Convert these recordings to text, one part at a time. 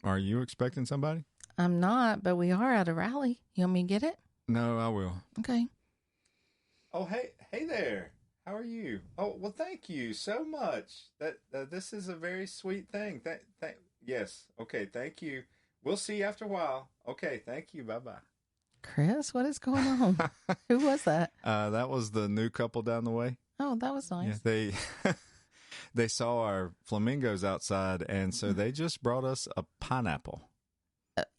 Are you expecting somebody? I'm not, but we are at a rally. You want me to get it? No, I will. Okay. Oh, hey there. How are you? Oh, well, thank you so much. That this is a very sweet thing. Yes. Okay, thank you. We'll see you after a while. Okay, thank you. Bye-bye. Chris, what is going on? Who was that? That was the new couple down the way. Oh, that was nice. Yeah, they they saw our flamingos outside, and so they just brought us a pineapple.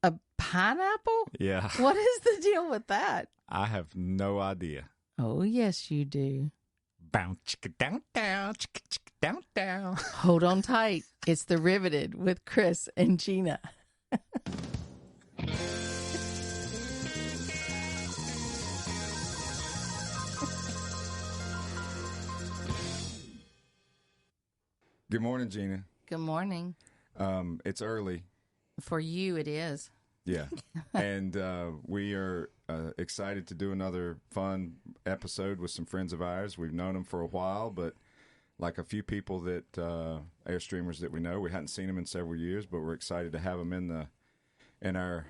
A pineapple? Yeah. What is the deal with that? I have no idea. Oh, yes, you do. Bow chicka down down chicka chicka down down. Hold on tight. It's The Riveted with Chris and Gina. Good morning, Gina. Good morning. It's early. For you, it is. Yeah. And we are excited to do another fun episode with some friends of ours. We've known them for a while, but like a few people that Airstreamers that we know, we hadn't seen them in several years, but we're excited to have them in our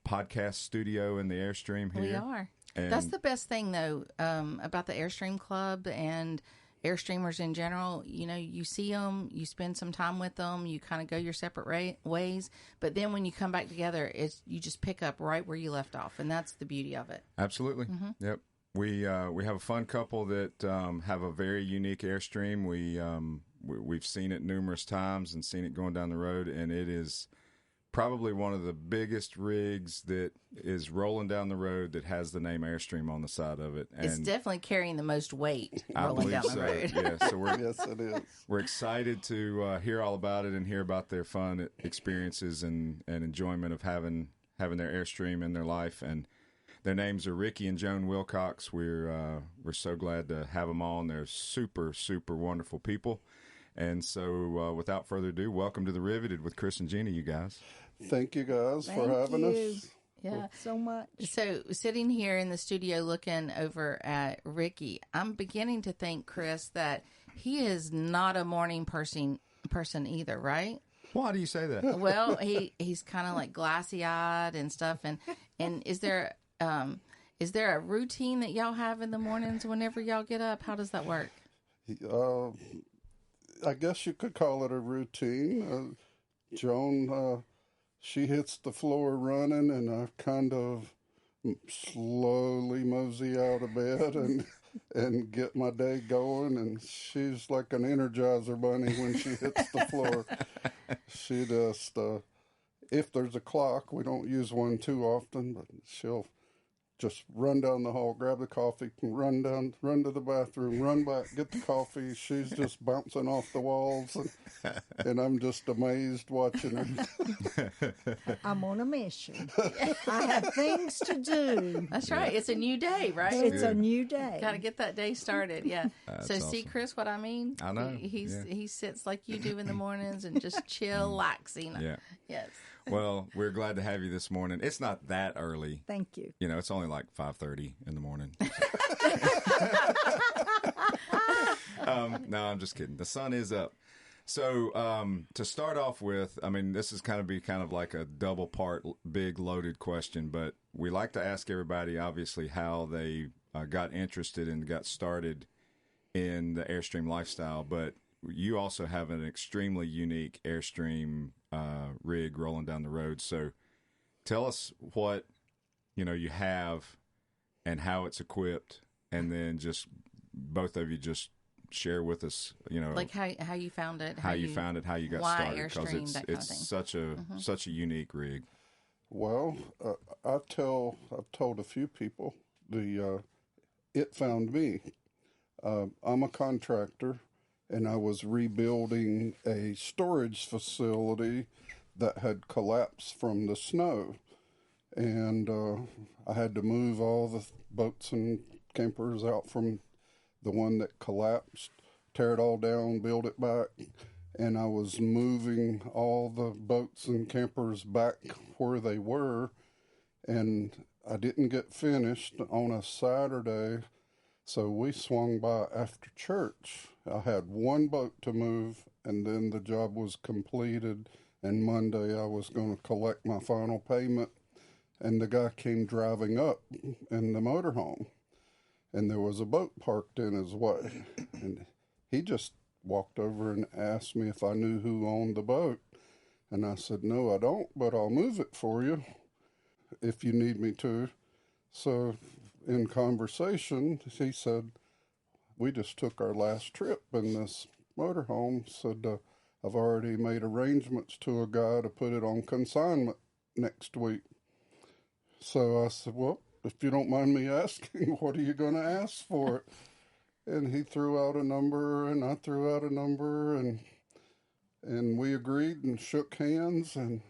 podcast studio in the Airstream here. We are. And that's the best thing, though, about the Airstream Club and Airstreamers in general. You know, you see them, you spend some time with them, you kind of go your separate ways, but then when you come back together, you just pick up right where you left off, and that's the beauty of it. Absolutely. Mm-hmm. Yep. We have a fun couple that have a very unique Airstream. We've seen it numerous times and seen it going down the road, and it is probably one of the biggest rigs that is rolling down the road that has the name Airstream on the side of it. And it's definitely carrying the most weight rolling down the road. Yeah, so yes, it is. We're excited to hear all about it and hear about their fun experiences and enjoyment of having their Airstream in their life. And their names are Ricky and Joan Wilcox. We're so glad to have them on. They're super, super wonderful people. And so without further ado, welcome to The Riveted with Chris and Gina, you guys. Thank you guys for having us. Yeah, so much. So sitting here in the studio looking over at Ricky, I'm beginning to think, Chris, that he is not a morning person either, right? Why do you say that? Well, he's kind of like glassy eyed and stuff. And is there a routine that y'all have in the mornings whenever y'all get up? How does that work? I guess you could call it a routine. Joan, she hits the floor running, and I kind of slowly mosey out of bed and get my day going. And she's like an Energizer bunny when she hits the floor. She just, if there's a clock, we don't use one too often, but she'll just run down the hall, grab the coffee, run to the bathroom, run back, get the coffee. She's just bouncing off the walls, and I'm just amazed watching her. I'm on a mission. I have things to do. That's right. It's a new day, right? It's a new day. Got to get that day started. Yeah. So awesome. See, Chris, what I mean? I know. He sits like you do in the mornings and just chillaxing. Yeah. Yes. Well, we're glad to have you this morning. It's not that early. Thank you. You know, it's only like 5:30 in the morning. No, I'm just kidding. The sun is up. So to start off with, I mean, this is kind of like a double part, big loaded question, but we like to ask everybody, obviously, how they got interested and got started in the Airstream lifestyle. But you also have an extremely unique Airstream rig rolling down the road. So tell us what you have and how it's equipped, and then just both of you just share with us, like how you found it, how you found it, how you got started, because it's such a unique rig. Well, I've told a few people it found me. I'm a contractor, and I was rebuilding a storage facility that had collapsed from the snow. And I had to move all the boats and campers out from the one that collapsed, tear it all down, build it back. And I was moving all the boats and campers back where they were. And I didn't get finished on a Saturday, so we swung by after church. I had one boat to move, and then the job was completed, and Monday I was going to collect my final payment, and the guy came driving up in the motorhome, and there was a boat parked in his way, and he just walked over and asked me if I knew who owned the boat, and I said, no, I don't, but I'll move it for you if you need me to. So in conversation, he said, we just took our last trip in this motorhome, said, I've already made arrangements to a guy to put it on consignment next week. So I said, well, if you don't mind me asking, what are you going to ask for it? And he threw out a number, and I threw out a number, and we agreed and shook hands, and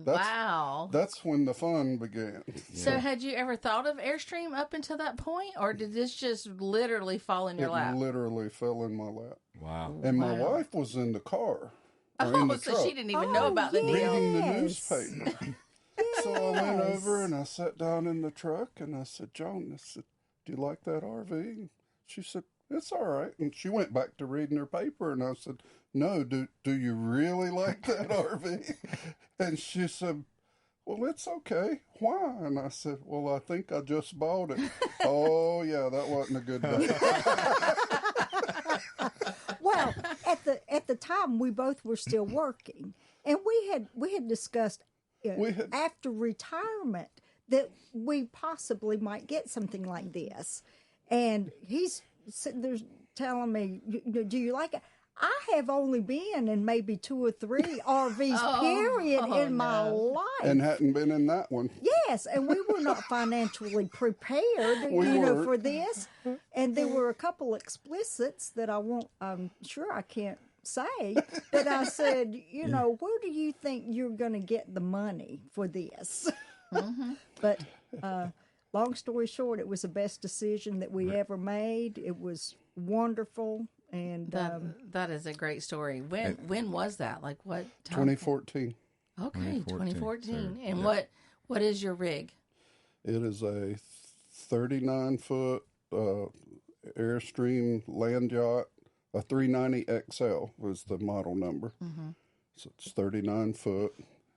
that's when the fun began. So had you ever thought of Airstream up until that point, or did this just literally fall in your lap? It literally fell in my lap. Wow. And my wife was in the car. Oh, so she didn't even know about the deal. Reading the newspaper. So I went over and I sat down in the truck and I said, Joan, I said, do you like that RV? And she said, it's all right. And she went back to reading her paper and I said, no, do you really like that RV? And she said, well, it's okay. Why? And I said, well, I think I just bought it. Oh, yeah, that wasn't a good day. Well, at the time, we both were still working, and we had discussed after retirement that we possibly might get something like this. And he's sitting there telling me, "Do you like it?" I have only been in maybe 2 or 3 RVs, period, in my life. And hadn't been in that one. Yes, and we were not financially prepared, for this. And there were a couple explicits that I'm sure I can't say. But I said, where do you think you're going to get the money for this? Mm-hmm. But long story short, it was the best decision that we ever made. It was wonderful. And that is a great story. When was that? Like what time? 2014. Okay, 2014. So, and what is your rig? It is a 39-foot Airstream land yacht. A 390 XL was the model number. Mm-hmm. So it's 39 foot.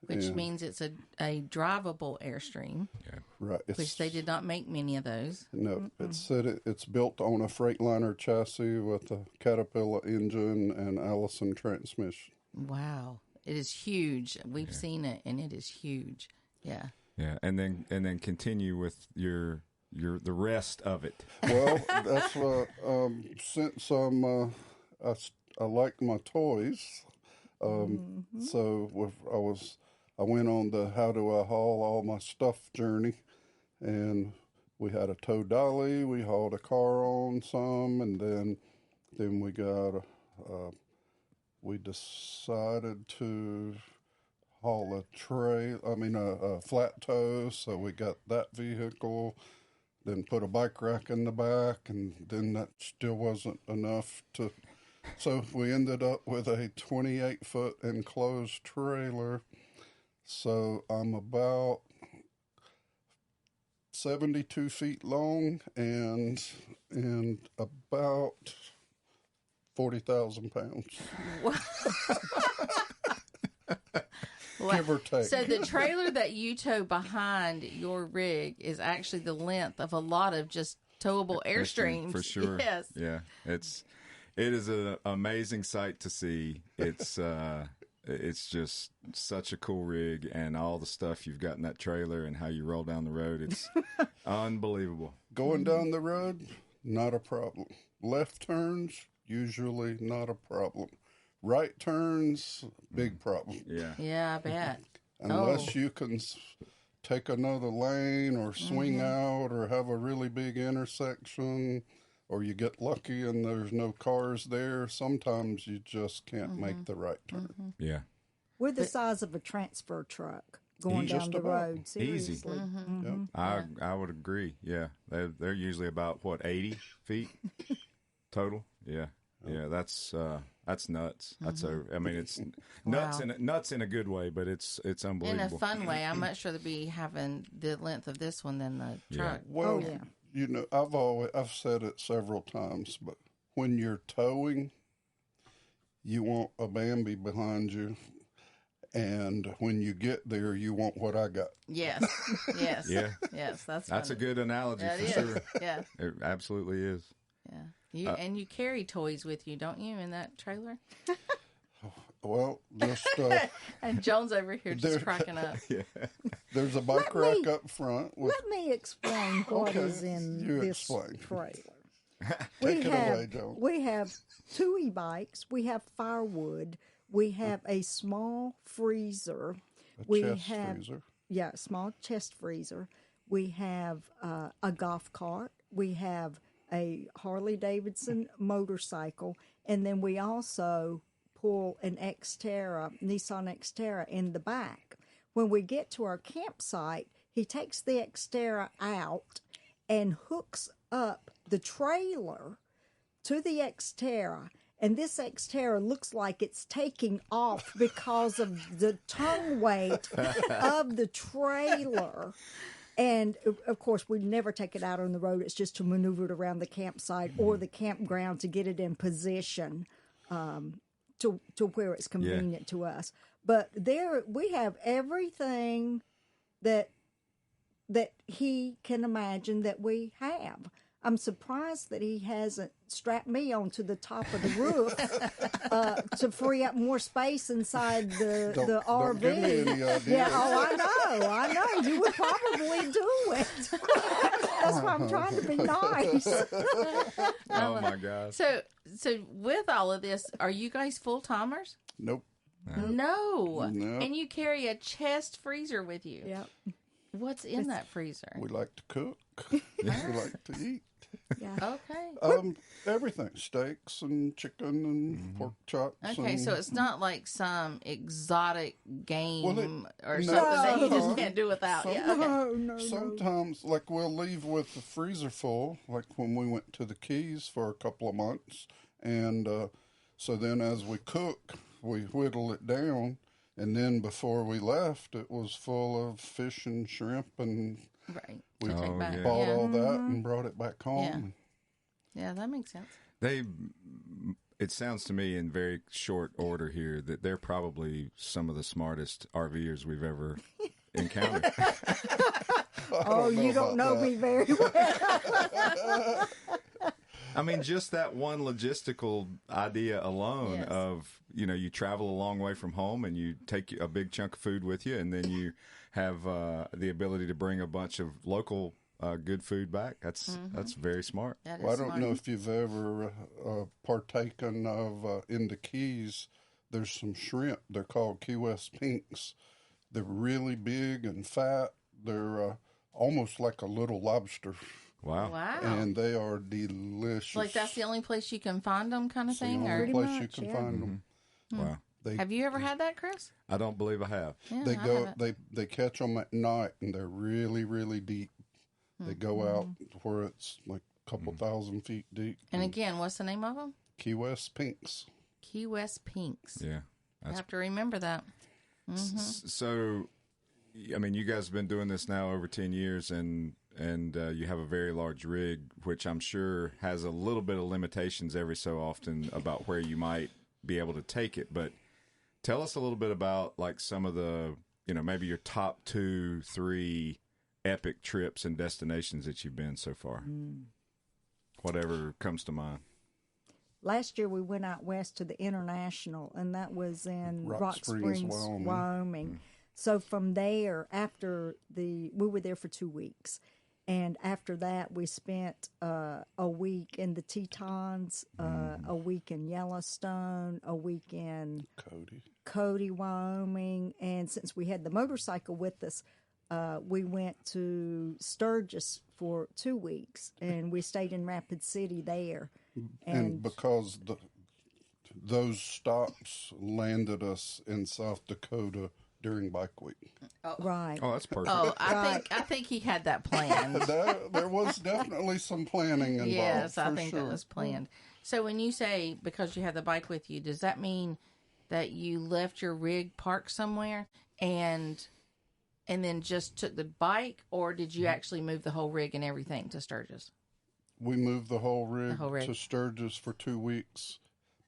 Which means it's a drivable Airstream. Yeah. Right. Which they did not make many of those. No, it's built on a Freightliner chassis with a Caterpillar engine and Allison transmission. Wow. It is huge. We've seen it, and it is huge. Yeah. Yeah, and then continue with the rest of it. Well, that's since I like my toys, so I went on the how do I haul all my stuff journey, and we had a tow dolly. We hauled a car on some, and then we got we decided to haul a flat tow. So we got that vehicle. Then put a bike rack in the back, and then that still wasn't enough so we ended up with a 28-foot enclosed trailer. So I'm about 72 feet long and about 40,000 pounds. Give or take. So the trailer that you tow behind your rig is actually the length of a lot of just towable Airstreams. For sure. Yes. Yeah. It is an amazing sight to see. It's just such a cool rig, and all the stuff you've got in that trailer and how you roll down the road. It's unbelievable. Going down the road, not a problem. Left turns, usually not a problem. Right turns, big problem. Yeah. Yeah, I bet. Unless you can take another lane or swing out or have a really big intersection, or you get lucky and there's no cars there, sometimes you just can't make the right turn. Yeah. We're the size of a transfer truck going down the road. Seriously. Easy. I would agree. Yeah. They're usually about 80 feet total. Yeah. Yeah, that's nuts. That's it's nuts in a good way, but it's unbelievable. In a fun way. I'd much rather be having the length of this one than the truck. Well, I've said it several times, but when you're towing, you want a Bambi behind you, And when you get there, you want what I got. Yes. Yes. Yeah. Yes. That's a funny. good analogy That for is. sure. Yeah. It absolutely is. Yeah. And you carry toys with you, don't you, in that trailer? Well, just And Joan's over here just cracking up. there's a bike rack up front. Let me explain what is in you this explain. trailer. Take it away, Joan. We have 2 e-bikes. We have firewood. We have a small freezer. Freezer. Yeah, a small chest freezer. We have a golf cart. We have a Harley-Davidson motorcycle. And then we also pull an Nissan Xterra in the back. When we get to our campsite, he takes the Xterra out and hooks up the trailer to the Xterra. And this Xterra looks like it's taking off because of the tongue weight of the trailer. And, of course, we never take it out on the road. It's just to maneuver it around the campsite or the campground to get it in position to where it's convenient to us. But there we have everything that he can imagine that we have. I'm surprised that he hasn't strapped me onto the top of the roof to free up more space inside the RV. Don't give me any ideas. Yeah, I know. You would probably do it. That's why I'm trying to be nice. Oh my gosh. So with all of this, are you guys full-timers? Nope. No. And you carry a chest freezer with you. Yep. What's in that freezer? We like to cook. We like to eat. Yeah. Okay. Everything. Steaks and chicken and pork chops. Okay, so it's not like some exotic game or something no, that you just can't do without. Yeah, okay. No. Sometimes, like, we'll leave with the freezer full, like when we went to the Keys for a couple of months. And so then as we cook, we whittle it down. And then before we left, it was full of fish and shrimp, and Right. we back. bought all that and brought it back home. Yeah, that makes sense. It sounds to me in very short order here that they're probably some of the smartest RVers we've ever encountered. Oh, you don't know me very well. I mean, just that one logistical idea alone of, you travel a long way from home and you take a big chunk of food with you, and then you have the ability to bring a bunch of local good food back. That's very smart. Well, I don't know if you've ever partaken of, in the Keys, there's some shrimp. They're called Key West pinks. They're really big and fat. They're almost like a little lobster. Wow. And they are delicious. Like that's the only place you can find them, kind of It's the thing. only Or place you can find them. Wow. have you ever had that, Chris? I don't believe I have. Yeah, They catch them at night, and they're really, really deep. They go out where it's like a couple thousand feet deep. And again, what's the name of them? Key West pinks. Key West pinks. Yeah. I have to remember that. So, I mean, you guys have been doing this now over 10 years, and you have a very large rig, which I'm sure has a little bit of limitations every so often about where you might be able to take it. But tell us a little bit about like some of the, maybe your top 2, 3 epic trips and destinations that you've been so far. Whatever comes to mind. Last year we went out west to the International, and that was in Rock Springs, Wyoming. So from there, we were there for 2 weeks. And after that, we spent a week in the Tetons, a week in Yellowstone, a week in Cody, Wyoming. And since we had the motorcycle with us, we went to Sturgis for 2 weeks, and we stayed in Rapid City there. And because those stops landed us in South Dakota during Bike Week. Right. Oh, that's perfect. Oh, I think he had that planned. There was definitely some planning involved. Yes, I for think sure. that was planned. So when you say because you had the bike with you, does that mean that you left your rig parked somewhere and then just took the bike, or did you actually move the whole rig and everything to Sturgis? We moved the whole rig rig. to Sturgis for 2 weeks,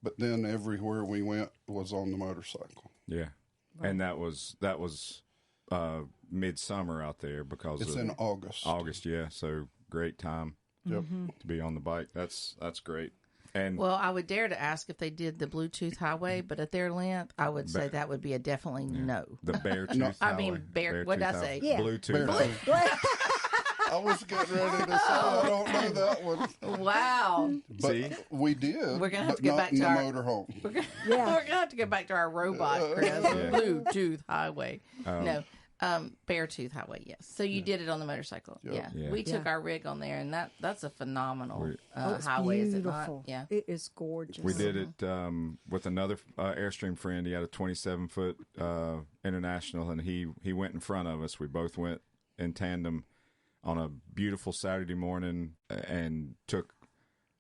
but then everywhere we went was on the motorcycle. Yeah. And that was midsummer out there because It's in August. August, yeah. So great time Yep. to be on the bike. That's great. And Well, I would dare to ask if they did the Bluetooth highway, but at their length, I would say that would be a definitely no. the Beartooth I Highway. mean, what did I say? Yeah. Bluetooth. I was getting ready to say I don't know that one. Wow. But See? we did. We're gonna have but to get not back in to the our- motorhome. We're gonna, Yeah. we're gonna have to go back to our robot, Chris. Bluetooth highway. No, Beartooth highway. Yes. So you did it on the motorcycle. Yep. Yeah. Yeah. We took our rig on there, and that's a phenomenal It's highway. Is it not? beautiful. Yeah. It is gorgeous. We did it with another Airstream friend. He had a 27-foot international, and he went in front of us. We both went in tandem on a beautiful Saturday morning and took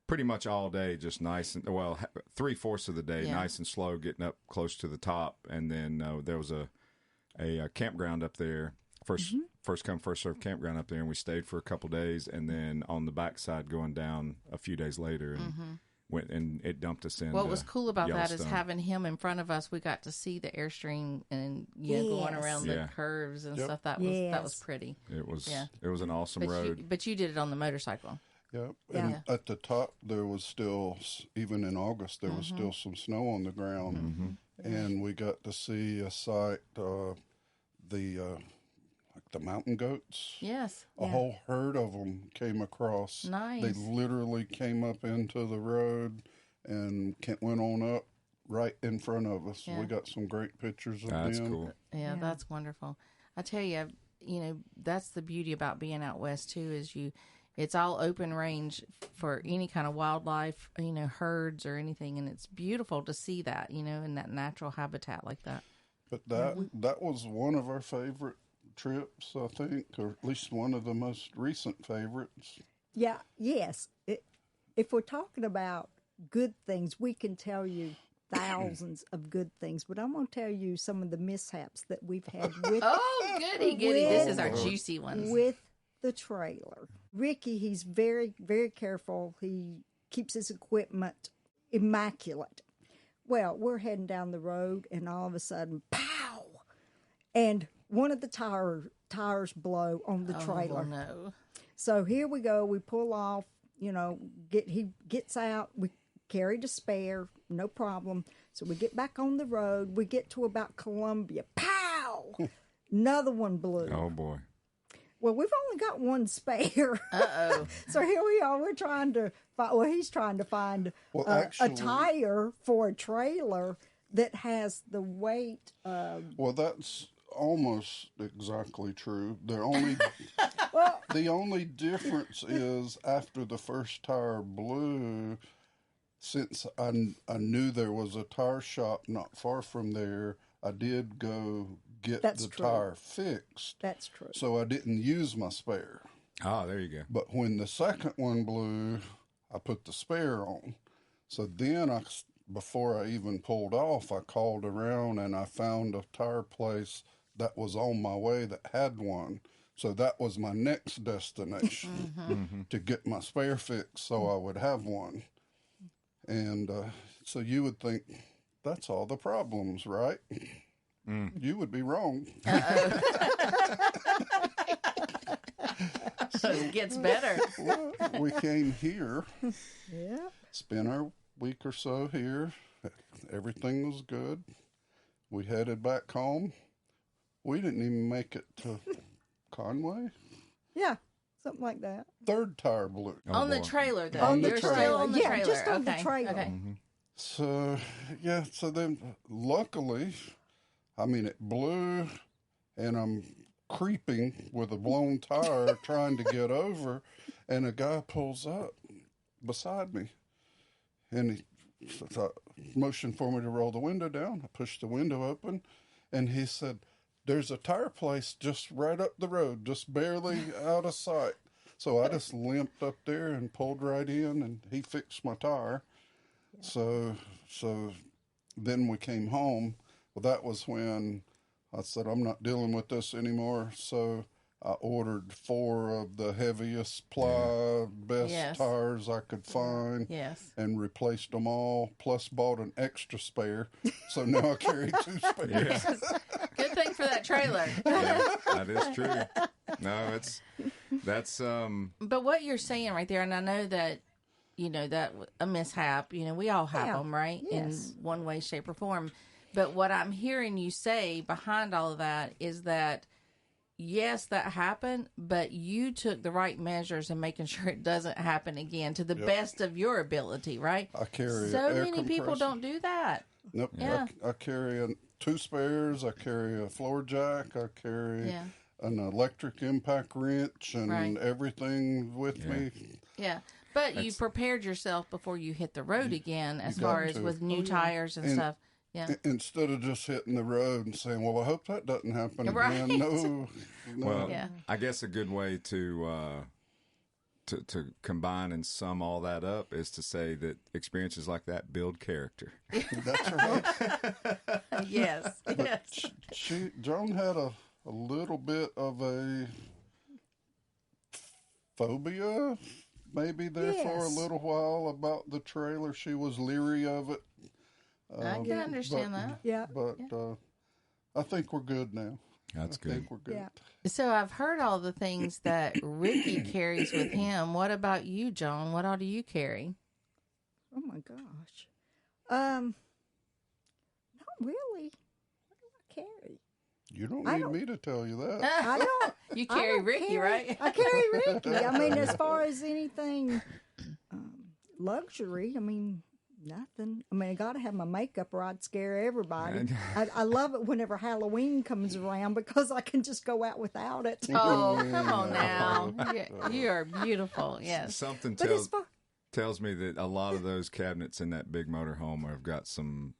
pretty much all day, just nice and 3/4 of the day, nice and slow, getting up close to the top. And then there was a campground up there, first come first served campground up there, and we stayed for a couple days. And then on the backside, going down a few days later, and went and it dumped us in. What was cool about that is Yellowstone. having him in front of us. We got to see the Airstream and going Yes. around the curves and stuff. That was Yes. pretty. It was an awesome road. But you did it on the motorcycle. Yep. Yeah. And at the top, there was still, even in August, there was still some snow on the ground. And we got to see a sight, like the mountain goats. Yes. A whole herd of them came across. Nice. They literally came up into the road and went on up right in front of us. Yeah. We got some great pictures of That's them. cool. Yeah, that's wonderful. I tell you, that's the beauty about being out west too. Is it's all open range for any kind of wildlife, herds or anything, and it's beautiful to see that, in that natural habitat like that. But that was one of our favorite trips, I think, or at least one of the most recent favorites. Yeah, yes. If we're talking about good things, we can tell you thousands of good things, but I'm going to tell you some of the mishaps that we've had with Oh, goody. This is our juicy ones. with the trailer. Ricky, he's very, very careful. He keeps his equipment immaculate. Well, we're heading down the road, and all of a sudden, pow! And one of the tires blow on the trailer. Oh, no. So here we go. We pull off. He gets out. We carried a spare, no problem. So we get back on the road. We get to about Columbia. Pow! Another one blew. Oh boy. Well, we've only got one spare. Uh-oh. So here we are. We're trying to find. Well, he's trying to find a tire for a trailer that has the weight. Well, that's almost exactly true. The only difference is after the first tire blew, since I knew there was a tire shop not far from there, I did go get the tire fixed. That's true. So I didn't use my spare. Ah, there you go. But when the second one blew, I put the spare on. So then before I even pulled off, I called around and I found a tire place that was on my way that had one. So that was my next destination to get my spare fixed so I would have one. And so you would think, that's all the problems, right? You would be wrong. So it gets better. Well, we came here, Yeah. spent our week or so here. Everything was good. We headed back home. We didn't even make it to Conway. Yeah. Something like that. Third tire blew. On the trailer, though. On the You're trailer. still on the Yeah, trailer. just on the Okay, trailer. Okay. So, yeah, so then luckily, it blew, and I'm creeping with a blown tire trying to get over, and a guy pulls up beside me, and he motioned for me to roll the window down. I pushed the window open, and he said, "There's a tire place just right up the road, just barely out of sight." So I just limped up there and pulled right in, and he fixed my tire. So then we came home. Well, that was when I said, I'm not dealing with this anymore. So I ordered 4 of the heaviest ply, best Yes. tires I could find, Yes. and replaced them all, plus bought an extra spare. So now I carry 2 spares. Yeah. Good thing for that trailer. Yeah, that is true. No, that's But what you're saying right there, and I know that, that a mishap, we all have them, right? Yes. In one way, shape, or form. But what I'm hearing you say behind all of that is that, yes, that happened, but you took the right measures in making sure it doesn't happen again to the best of your ability, right? I carry so an air many people compressor. don't do that. Nope. Yeah. I carry 2 spares. I carry a floor jack. I carry an electric impact wrench and everything with me. Yeah. But you prepared yourself before you hit the road again as far as with new tires and stuff. Yeah. Instead of just hitting the road and saying, well, I hope that doesn't happen Right. again. No. well. Yeah. I guess a good way to combine and sum all that up is to say that experiences like that build character. That's right. Yes. Yes. Joan had a little bit of a phobia maybe there for a little while about the trailer. She was leery of it. I can understand that. Yeah. But I think we're good now. That's I good. think we're good. Yeah. So I've heard all the things that Ricky carries with him. What about you, Joan? What all do you carry? Oh my gosh. Not really. What do I carry? You don't I need don't- me to tell you that. I don't. You I carry don't Ricky, carry- right? I carry Ricky. I mean, as far as anything luxury, I mean, nothing. I mean, I got to have my makeup or I'd scare everybody. I love it whenever Halloween comes around because I can just go out without it. Oh, come on now. You are beautiful. Yes. Something But as far tells me that a lot of those cabinets in that big motorhome have got some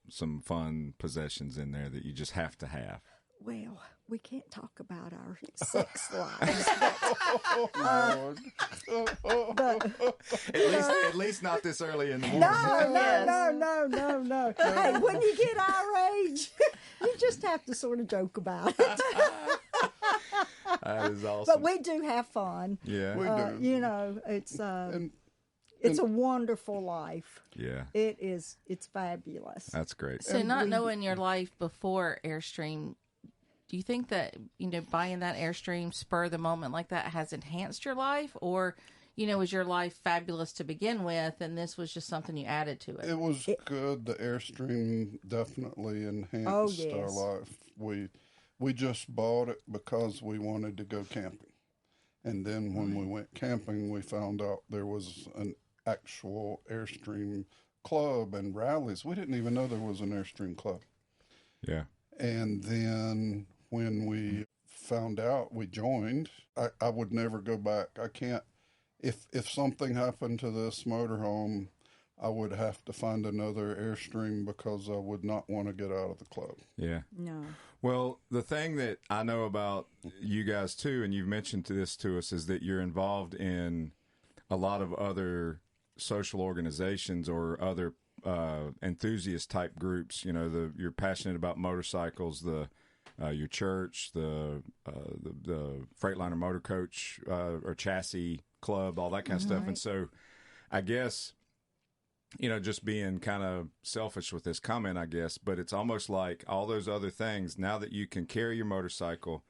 fun possessions in there that you just have to have. well, we can't talk about our sex lives, Lord. but At least not this early in the morning. no. Hey, when you get our age, you just have to sort of joke about it. That is awesome. But we do have fun. Yeah. We do. You know, it's And a wonderful life. Yeah. It is. It's fabulous. That's great. So not knowing your life before Airstream, do you think that, buying that Airstream spur of the moment like that has enhanced your life? Or, was your life fabulous to begin with and this was just something you added to it? It was good. The Airstream definitely enhanced Oh, yes. our life. We just bought it because we wanted to go camping. And then when we went camping, we found out there was an actual Airstream club and rallies. We didn't even know there was an Airstream club. Yeah. And then when we found out, we joined. I would never go back. I can't. If something happened to this motorhome, I would have to find another Airstream because I would not want to get out of the club. Yeah. No. Well, the thing that I know about you guys too, and you've mentioned this to us, is that you're involved in a lot of other social organizations or other enthusiast type groups. You're passionate about motorcycles, your church, the Freightliner Motor Coach or Chassis Club, all that kind of stuff. And so, I guess, just being kind of selfish with this comment, I guess, but it's almost like all those other things. Now that you can carry your motorcycle,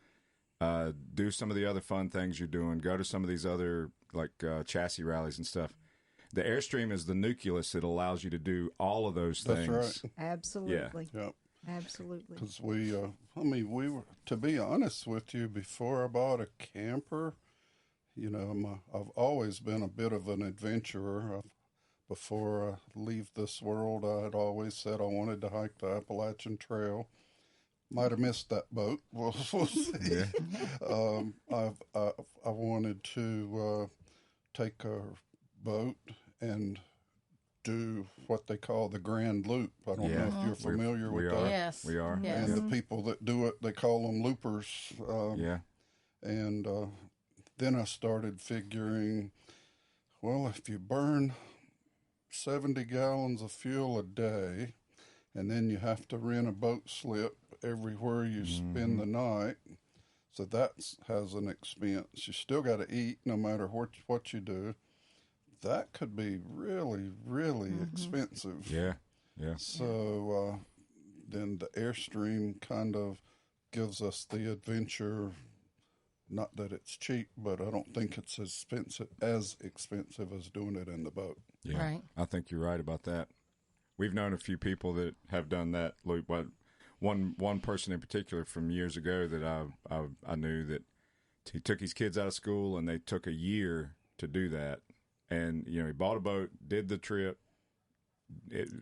do some of the other fun things you're doing, go to some of these other like chassis rallies and stuff. The Airstream is the nucleus that allows you to do all of those things. That's right. Absolutely. Yep. Absolutely. Because we were, to be honest with you, before I bought a camper, I've always been a bit of an adventurer. Before I leave this world, I had always said I wanted to hike the Appalachian Trail. Might have missed that boat. We'll see. Yeah. I wanted to take a boat and do what they call the Grand Loop. I don't know if you're familiar with that. Yes. We are. Yes. And the people that do it, they call them loopers. Yeah. And then I started figuring, well, if you burn 70 gallons of fuel a day, and then you have to rent a boat slip everywhere you spend the night. So that has an expense. You still got to eat no matter what you do. That could be really, really expensive. Yeah, yeah. So then the Airstream kind of gives us the adventure. Not that it's cheap, but I don't think it's as expensive as doing it in the boat. Yeah, Right. I think you're right about that. We've known a few people that have done that loop. But one person in particular from years ago that I knew that he took his kids out of school and they took a year to do that. And he bought a boat, did the trip,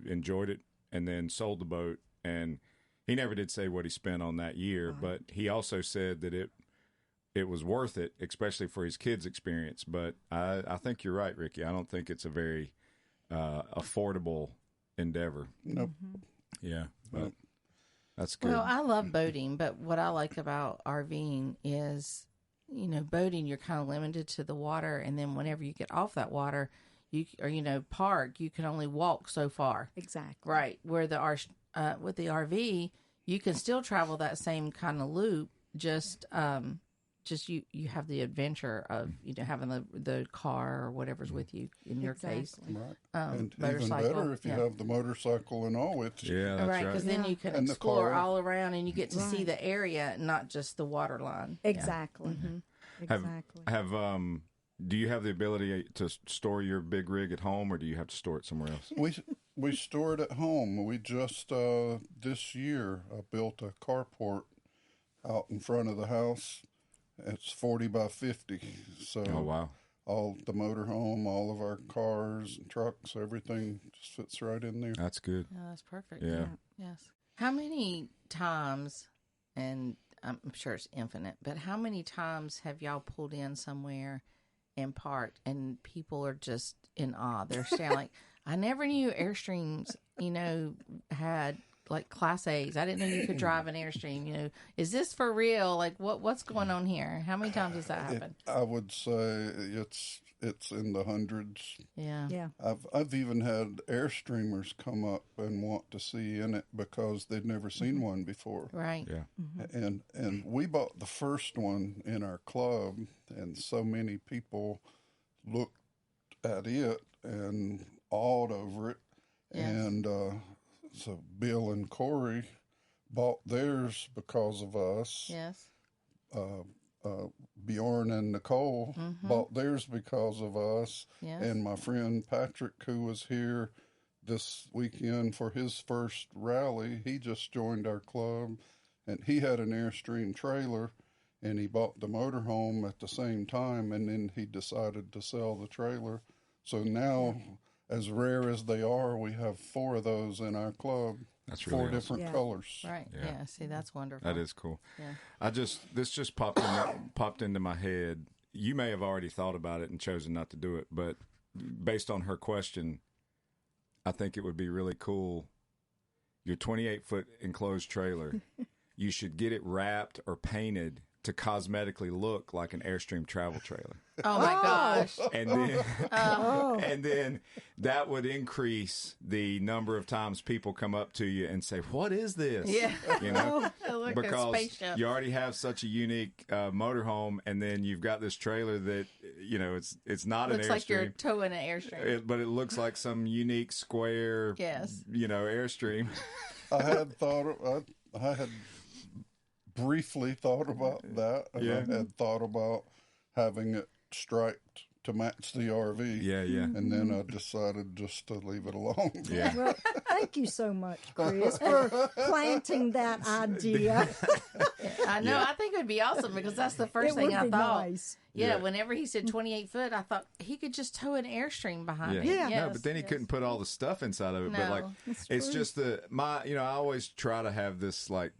enjoyed it, and then sold the boat. And he never did say what he spent on that year, but he also said that it was worth it, especially for his kids' experience. But I think you're right, Ricky. I don't think it's a very affordable endeavor. Nope. Yeah, but that's good. Well, I love boating, but what I like about RVing is, boating, you're kind of limited to the water. And then whenever you get off that water, park, you can only walk so far. Exactly. Right. Where with the RV, you can still travel that same kind of loop, just you have the adventure of having the car or whatever's with you in your case. Right. And even Motorcycle. better if you have the motorcycle and all with you. Yeah, that's right. Because then you can And the explore car. all around and you get to see the area, not just the water line. Exactly. Exactly. Do you have the ability to store your big rig at home, or do you have to store it somewhere else? We store it at home. We just this year built a carport out in front of the house. It's 40 by 50. So Oh, wow. all the motorhome, all of our cars and trucks, everything just fits right in there. That's good. Yeah, that's perfect. Yeah. Yes. How many times, and I'm sure it's infinite, but how many times have y'all pulled in somewhere and parked and people are just in awe? They're saying, like, I never knew Airstreams, had like Class A's. I didn't know you could drive an Airstream. Is this for real? Like, what's going on here? How many times has that happened? I would say it's in the hundreds. Yeah. Yeah. I've even had Airstreamers come up and want to see in it because they'd never seen one before. Right. Yeah. And we bought the first one in our club, and so many people looked at it and awed over it. Yes. And so Bill and Corey bought theirs because of us. Yes. Bjorn and Nicole bought theirs because of us. Yes. And my friend Patrick, who was here this weekend for his first rally, he just joined our club, and he had an Airstream trailer, and he bought the motorhome at the same time, and then he decided to sell the trailer. So now, as rare as they are, we have 4 of those in our club. That's really 4 awesome. different Yeah. colors. Right. Yeah. Yeah. See, that's wonderful. That is cool. Yeah. This just popped into my head. You may have already thought about it and chosen not to do it, but based on her question, I think it would be really cool. Your 28-foot enclosed trailer, you should get it wrapped or painted to cosmetically look like an Airstream travel trailer. Oh my gosh. And then, and then that would increase the number of times people come up to you and say, "What is this?" Yeah. Like a Because spaceship. you already have such a unique motorhome, and then you've got this trailer that it's not Looks an like you're Airstream, towing an Airstream. but it looks like some unique square, Yes. Airstream. I had briefly thought about that, and I had thought about having it striped to match the RV. Yeah. And then I decided just to leave it alone. Yeah. Well, thank you so much, Chris, for planting that idea. I know. I think it would be awesome because that's the first It thing would I be thought. nice. Yeah, whenever he said 28 foot, I thought he could just tow an Airstream behind it. Yeah. No, but then he couldn't put all the stuff inside of it. But No. like, it's just I always try to have this like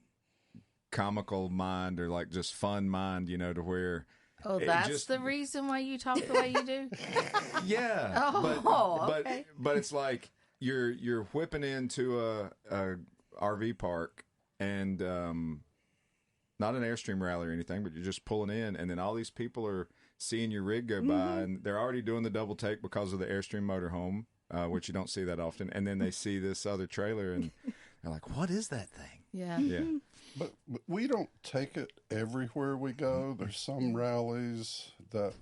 comical mind or like just fun mind, to where. Oh, that's the reason why you talk the way you do? Yeah. Okay. But it's like you're whipping into a RV park and not an Airstream rally or anything, but you're just pulling in, and then all these people are seeing your rig go by, and they're already doing the double take because of the Airstream motorhome, which you don't see that often, and then they see this other trailer, and they're like, "What is that thing?" Yeah. Yeah. But we don't take it everywhere we go. There's some rallies that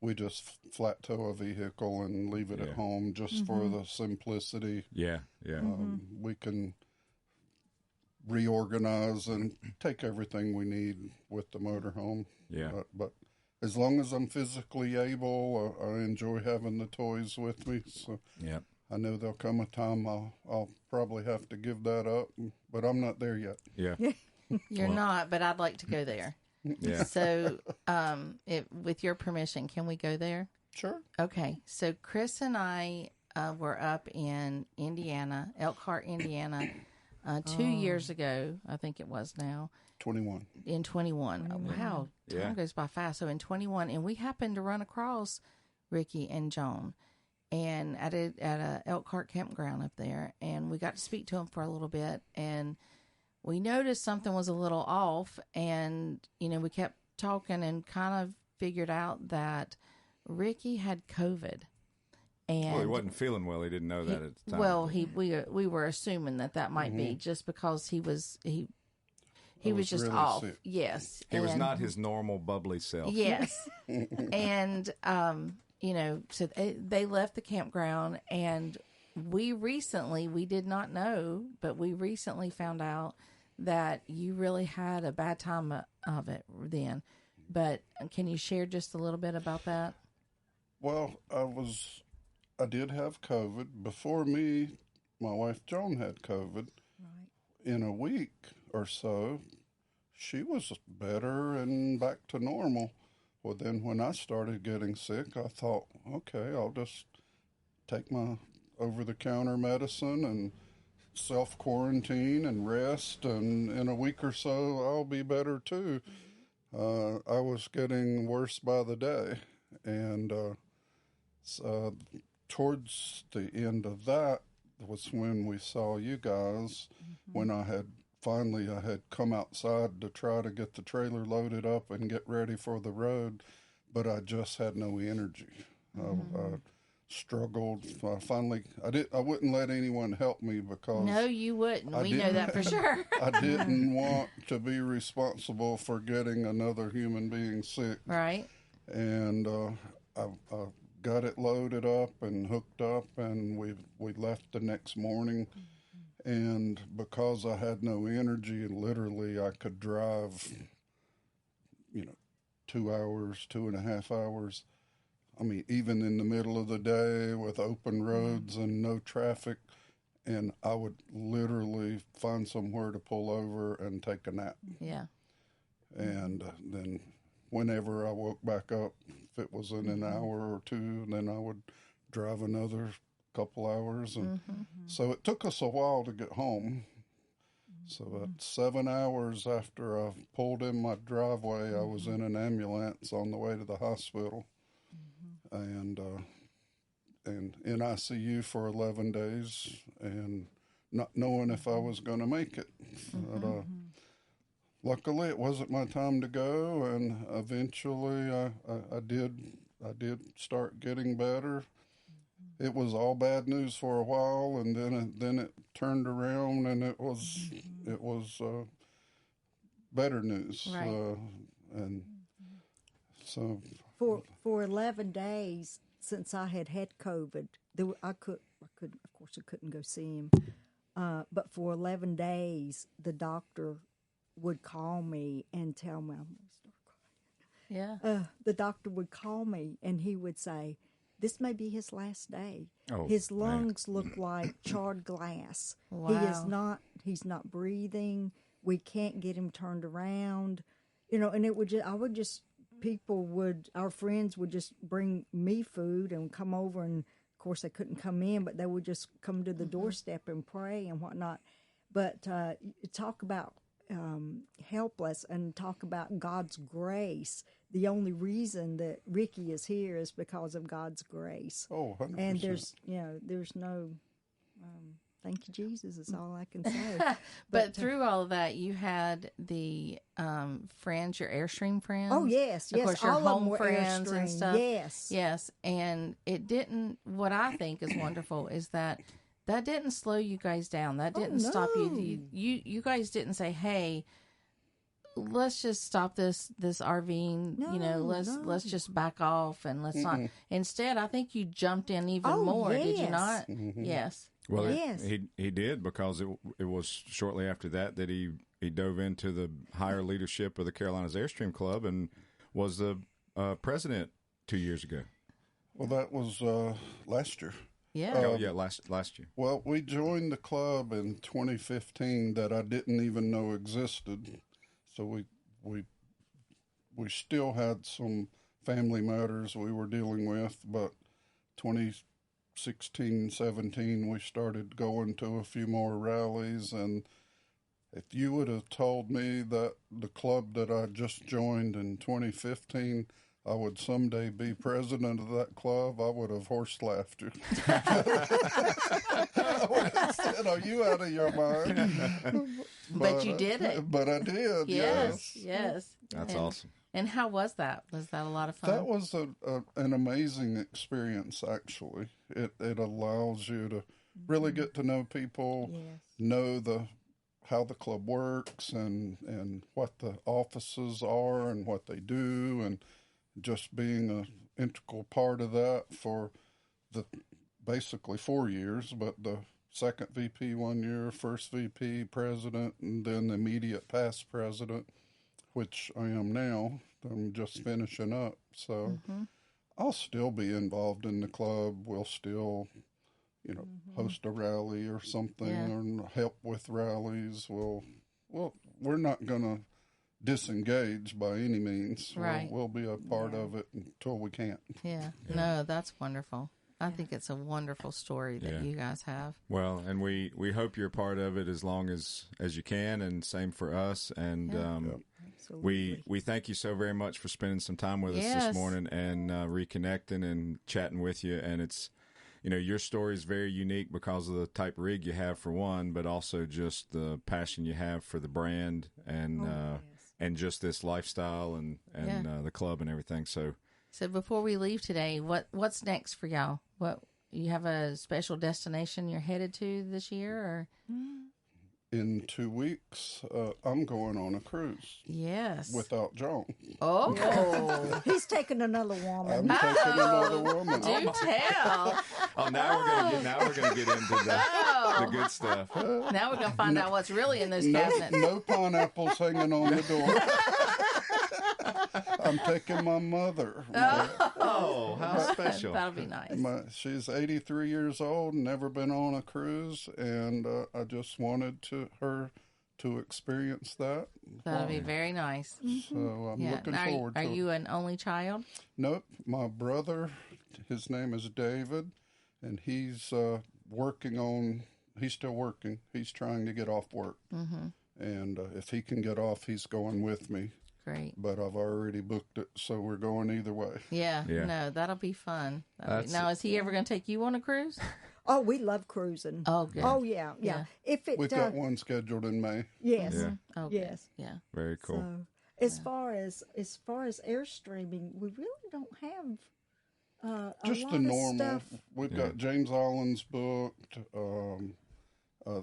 we just flat tow a vehicle and leave it at home just for the simplicity. Yeah. Yeah. We can reorganize and take everything we need with the motorhome. Yeah. But as long as I'm physically able, I enjoy having the toys with me. So Yeah. I know there'll come a time I'll probably have to give that up, but I'm not there yet. Yeah. You're not, but I'd like to go there. Yeah. So, with your permission, can we go there? Sure. Okay. So Chris and I were up in Indiana, Elkhart, Indiana, 2 years ago. I think it was now. 21. In 21. Wow. Time Yeah. goes by fast. So in 21, and we happened to run across Ricky and Joan and at a Elkhart campground up there, and we got to speak to them for a little bit, and we noticed something was a little off, and we kept talking and kind of figured out that Ricky had COVID. And Well, he wasn't feeling well. He didn't know that at the time. well, we were assuming that might be just because he was just really off. sick. Yes, he was and- not his normal bubbly self. Yes, and so they left the campground, and we did not know, but we recently found out that you really had a bad time of it then. But can you share just a little bit about that? Well, I did have COVID. Before me, my wife Joan had COVID. Right. In a week or so, she was better and back to normal. Well, then when I started getting sick, I thought, okay, I'll just take my over-the-counter medicine and self-quarantine and rest, and in a week or so, I'll be better too. I was getting worse by the day, and towards the end of that was when we saw you guys, when I had come outside to try to get the trailer loaded up and get ready for the road, but I just had no energy. I struggled. I wouldn't let anyone help me because No, you wouldn't. We know that for sure. I didn't want to be responsible for getting another human being sick. Right. And I got it loaded up and hooked up, and we left the next morning. And because I had no energy, literally I could drive, 2 hours, 2.5 hours. I mean, even in the middle of the day with open roads and no traffic, and I would literally find somewhere to pull over and take a nap. Yeah. And then whenever I woke back up, if it was in an hour or two, then I would drive another couple hours. And so it took us a while to get home. So at 7 hours after I pulled in my driveway, I was in an ambulance on the way to the hospital. And in ICU for 11 days, and not knowing if I was going to make it. But luckily, it wasn't my time to go, and eventually, I did start getting better. It was all bad news for a while, and then it turned around, and it was better news. Right. And so For 11 days since I had COVID, I couldn't go see him. But for 11 days, the doctor would call me and tell me, I'm going to start crying. Yeah. The doctor would call me and he would say, this may be his last day. Oh, His man. lungs look like charred glass. Wow. He's not breathing. We can't get him turned around. And our friends would just bring me food and come over, and of course they couldn't come in, but they would just come to the doorstep and pray and whatnot. But talk about helpless, and talk about God's grace. The only reason that Ricky is here is because of God's grace. Oh, 100%. And there's no, thank you, Jesus, is all I can say. But through all of that, you had the friends, your Airstream friends. Oh, yes. Of course, your all of them home were friends and Airstream. stuff. Yes. Yes. And it didn't, what I think is wonderful is that that didn't slow you guys down. That didn't stop you. You guys didn't say, "Hey, let's just stop this RVing. Let's just back off and let's not." Instead, I think you jumped in even more. Yes. Did you not? Yes. Well, Yes. he did, because it was shortly after that he dove into the higher leadership of the Carolinas Airstream Club and was the president 2 years ago. Well, that was last year. Yeah. Last year. Well, we joined the club in 2015 that I didn't even know existed. So we still had some family matters we were dealing with, but 2016, 17, we started going to a few more rallies. And if you would have told me that the club that I just joined in 2015, I would someday be president of that club, I would have horse laughed you. I would have said, "Are you out of your mind?" But you did it. But I did, yes. Yes. That's awesome. And how was that? Was that a lot of fun? That was an amazing experience, actually. It allows you to really get to know people, know how the club works and what the offices are and what they do, and just being an integral part of that for the basically 4 years, but the second VP 1 year, first VP, president, and then immediate past president, which I am now. I'm just finishing up. So I'll still be involved in the club. We'll still, host a rally or something or help with rallies. We're not going to disengage by any means. Right. We'll be a part of it until we can't. Yeah. No, that's wonderful. I think it's a wonderful story that you guys have. Well, and we hope you're a part of it as long as you can, and same for us. And we thank you so very much for spending some time with us this morning and reconnecting and chatting with you. And it's, your story is very unique because of the type of rig you have, for one, but also just the passion you have for the brand and just this lifestyle and the club and everything. So before we leave today, what's next for y'all? What, you have a special destination you're headed to this year, or? In 2 weeks, I'm going on a cruise. Yes. Without Joan. Oh. He's taking another woman. I'm taking another woman. Do tell. Oh, now we're gonna get into the good stuff. Now we're gonna find out what's really in those cabinets. No pineapples hanging on the door. I'm taking my mother. Oh, how special. That'll be nice. She's 83 years old, never been on a cruise, and I just wanted her to experience that. That'll be very nice. So I'm looking forward to it. Are you an only child? Nope. My brother, his name is David, and he's still working. He's trying to get off work. And if he can get off, he's going with me. Great. But I've already booked it, so we're going either way. Yeah. No, that'll be fun. Now, is he ever going to take you on a cruise? Oh, we love cruising. Oh, good. Oh, yeah. We've got one scheduled in May. Yes. Yeah. Oh, yes. Yeah. Very cool. So, as far as Airstreaming, we really don't have just a lot the of normal stuff. We've got James Allen's booked,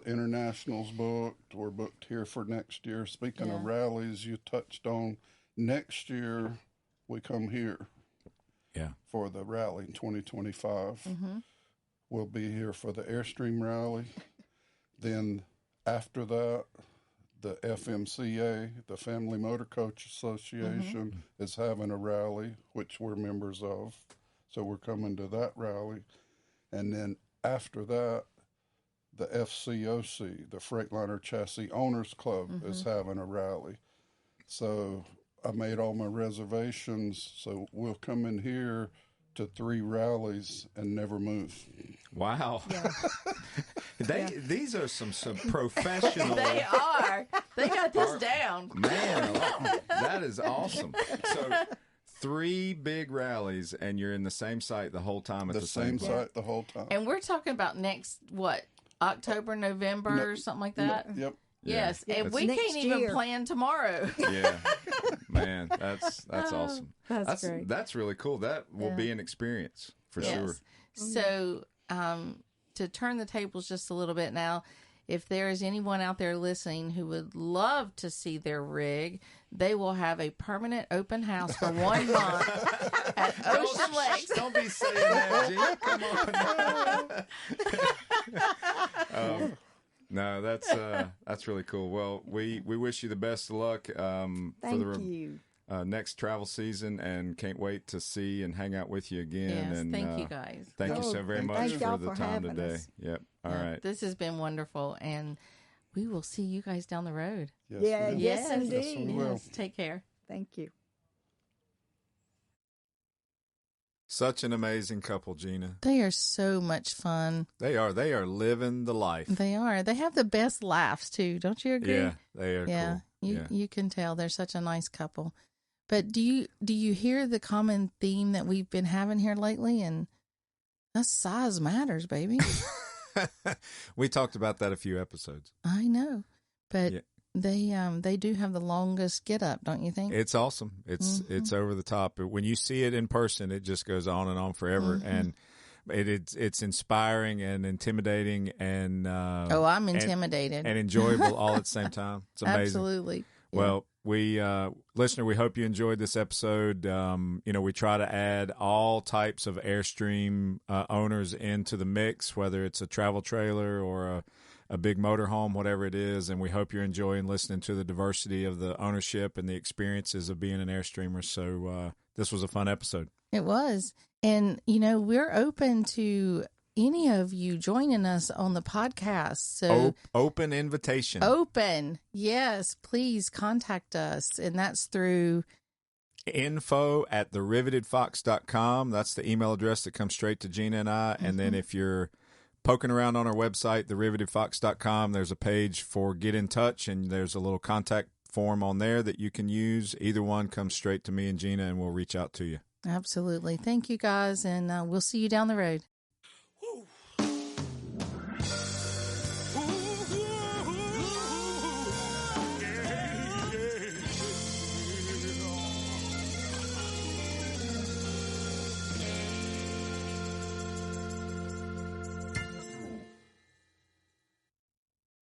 International's booked. We're booked here for next year. Speaking of rallies, you touched on, next year we come here for the rally in 2025. We'll be here for the Airstream rally. Then after that, the FMCA, the Family Motor Coach Association, is having a rally, which we're members of. So we're coming to that rally. And then after that, the FCOC, the Freightliner Chassis Owners Club, is having a rally. So I made all my reservations. So we'll come in here to 3 rallies and never move. Wow. Yeah. These are some professional. They are. They got this down. Man, that is awesome. So 3 big rallies, and you're in the same site the whole time at the same place. site the whole time. And we're talking about next, October, November, or something like that? Yep. Yes, and we next can't even year. plan tomorrow. Yeah, man, that's awesome. That's great. That's really cool. That will be an experience for sure. So, to turn the tables just a little bit now, if there is anyone out there listening who would love to see their rig, they will have a permanent open house for 1 month at Ocean Lakes. Don't be saying that, Gina. Come on. No, that's really cool. Well, we wish you the best of luck for the next travel season, and can't wait to see and hang out with you again. Yes, and thank you guys. Thank you so very much for the time today. Us. Yep. All right. This has been wonderful, and we will see you guys down the road. Yes, indeed. Yes, we will. Yes, take care. Thank you. Such an amazing couple, Gina. They are so much fun. They are living the life. They are. They have the best laughs too. Don't you agree? Yeah, they are Yeah. cool. You can tell they're such a nice couple. But do you hear the common theme that we've been having here lately? And that's size matters, baby. We talked about that a few episodes. I know, but they do have the longest get up, don't you think? It's awesome. It's over the top. But when you see it in person, it just goes on and on forever, and it's inspiring and intimidating and I'm intimidated and enjoyable all at the same time. It's amazing. Absolutely. Yeah. Well, we listener, we hope you enjoyed this episode. We try to add all types of Airstream owners into the mix, whether it's a travel trailer or a big motorhome, whatever it is. And we hope you're enjoying listening to the diversity of the ownership and the experiences of being an Airstreamer. So this was a fun episode. It was. And, we're open to any of you joining us on the podcast. So open invitation. Open. Yes, please contact us. And that's through info@therivetedfox.com. That's the email address that comes straight to Gina and I. And then if you're poking around on our website, therivetedfox.com, there's a page for get in touch, and there's a little contact form on there that you can use. Either one comes straight to me and Gina, and we'll reach out to you. Absolutely. Thank you, guys, and we'll see you down the road.